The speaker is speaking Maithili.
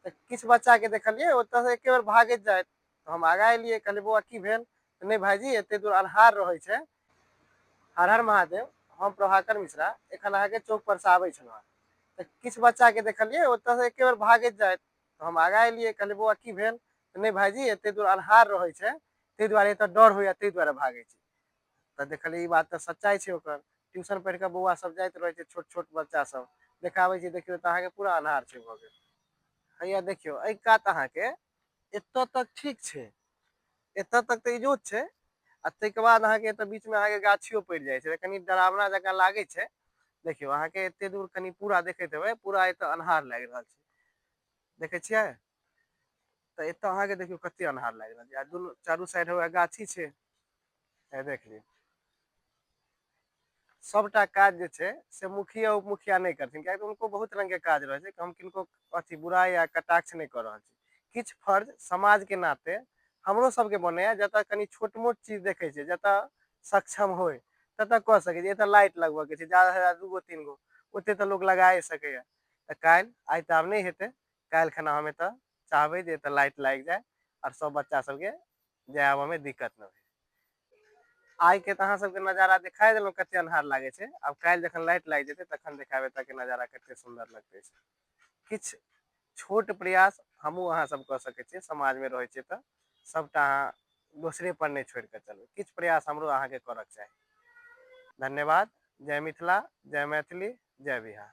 किछ बच्चा के देखलिए ओतऽ से एके बेर भागैत जाइत, तो हम आगा एलिए, कहलिए बौआ की भेल? नहीं भाईजी एते दूर अन्हार रहै छै। हर हर महादेव, हम प्रभाकर मिश्रा एखन अहाँके चौक पर से आबै छलहुँ। तऽ किछु बच्चा के देखलिए ओतऽ से एके बेर भागैत जाइत, तो हम आगा एलिए, कहलिए बौआ की भेल? नहीं भाईजी एते दूर अन्हार रहै छै, ताहि दुआरे एतऽ डर होइया, ताहि दुआरे भागै छी। तऽ देखलिए ई बात तऽ सच्चाई छै ओकर। ट्यूशन पढ़ि कऽ बौआ सब जाइत रहै छै, छोट छोट बच्चा सब देखाबै छै, देखियौ तऽ अहाँके पूरा अन्हार छै भऽ गेल। हैया देखियौ एहि कात अहाँके एतऽ तक ठीक छै, एतऽ तक तऽ इजोत छै, आ ताहिके बाद अहाँके एतऽ बीच में अहाँके गाछियो पड़ि जाइ छै, कनी डरावना जकाँ लागै छै। देखियौ अहाँके एते दूर कनी पूरा देखैत हेबै, पूरा एतऽ अन्हार लागि रहल छै, देखै छियै? तऽ एतऽ अहाँके देखियौ कते अन्हार लागि रहल छै, आ दुनू चारू साइड हउएह गाछी छै, देख लियौ। सबटा काज जे छै से मुखिया उप मुखिया नहीं करथिन, कियाकि उनको बहुत रंग के काज रहे छै, हम किनको अथी बुराई या कटाक्ष नहीं कर रहल छी। किछु फर्ज समाज के नाते हमरो सबके बनैया, जतऽ कनी छोट मोट चीज देखै छै, जतऽ सक्षम होय ततऽ कऽ सकै छै। एतऽ लाइट लगबऽ के छै, ज्यादा से ज्यादा 2 गो 3 गो, ओते तऽ लोग लगाए सकैया। तऽ काल्हि, आइ तऽ आब नहीं हेतै, काल्हि खना हम एतऽ चाहबै जे एतऽ लाइट लागि जाय, और सब बच्चा सबके जाय आबऽ में दिक्कत न होय। आइ के तऽ अहाँ सबके नजारा देखाय देलहुं कते अन्हार लागे छै, आब काल्हि जखन लाइट लागि जेतै तखन देखायब एतऽ के नजारा कते सुंदर लगते छै। किछु छोट प्रयास हमहूँ अहाँ सब कऽ सकै छियै, समाज में रहै छियै तऽ सबटा अहाँ दोसरे पर नहीं छोड़ि कऽ चलू, किछु प्रयास हमरो अहाँके करऽ के चाही। धन्यवाद। जय मिथिला, जय मैथिली, जय बिहार।